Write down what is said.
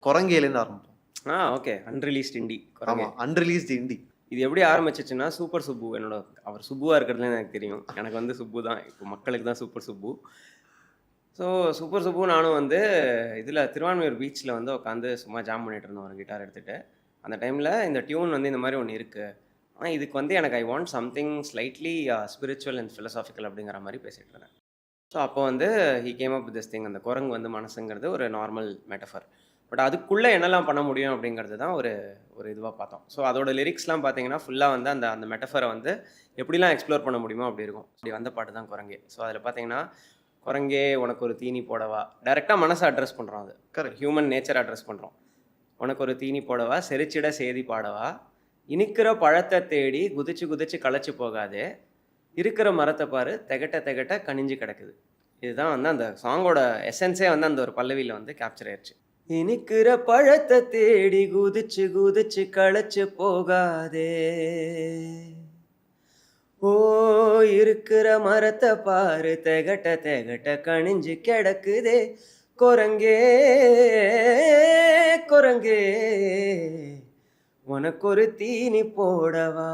குரங்கேலேருந்து ஆரம்பிப்போம். Okay. Unreleased indie ஆமா. குரங்கே. Unreleased indie. இது எப்படி ஆரம்பிச்சுச்சுன்னா, சூப்பர் சுப்பு அவர் சுப்புவா இருக்கிறதுல எனக்கு தெரியும். எனக்கு வந்து சுப்பு தான். இப்போ மக்களுக்கு தான் super Subbu. So super Subbu நானும் வந்து இதில திருவான்மியூர் பீச்ல வந்து உட்காந்து சும்மா ஜாம் பண்ணிட்டு இருந்தோம் ஒரு கிட்டார் எடுத்துட்டு. அந்த டைம்ல இந்த டியூன் வந்து இந்த மாரி ஒண்ணு இருக்கு. ஆனா இதுக்கு வந்து எனக்கு I want something slightly spiritual and philosophical அப்படிங்கிற மாரி பேசிட்டு இருந்தேன். ஸோ அப்போ வந்து he came up with this thing. அந்த குரங்கு வந்து மனசுங்கிறது ஒரு நார்மல் மெட்டஃபர். பட் அதுக்குள்ள என்னலாம் பண்ண முடியும் அப்படிங்கிறது தான் ஒரு ஒரு இதுவா பார்த்தோம். ஸோ அதோட லிரிக்ஸ்லாம் பார்த்தீங்கன்னா, ஃபுல்லா வந்து அந்த அந்த மெட்டஃபர வந்து எப்படிலாம் எக்ஸ்ப்ளோர் பண்ண முடியுமோ அப்படி இருக்கும். அப்படி வந்த பாட்டு தான் குரங்கே. ஸோ அதில பார்த்தீங்கன்னா, "குரங்கே உனக்கு ஒரு தீனி போடவா" டைரக்ட்டா மனச அட்ரஸ் பண்றோம் அது. கரெக்ட். ஹியூமன் நேச்சர் அட்ரஸ் பண்றோம். "உனக்கு ஒரு தீனி போடவா, செரிச்சிட சேதி பாடவா, இனிக்கிற பழத்த தேடி குதிச்சு குதிச்சு களைச்சு போகாதே, இருக்கிற மரத்த பாரு தெகட்ட தெகட்ட கனிஞ்சு கிடக்குது." இதுதான் வந்து அந்த சாங்கோட எசென்ஸே வந்து அந்த ஒரு பல்லவியில வந்து கேப்சர் ஆயிருச்சு. இனிக்கிற பழத்த தேடி குதிச்சு குதிச்சு களைச்சு போகாதே, ஓ இருக்கிற மரத்த பாரு தெகட்ட தெகட்ட கனிஞ்சு கிடக்குதே, குரங்கே குரங்கே உனக்கு ஒரு தீனி போடவா.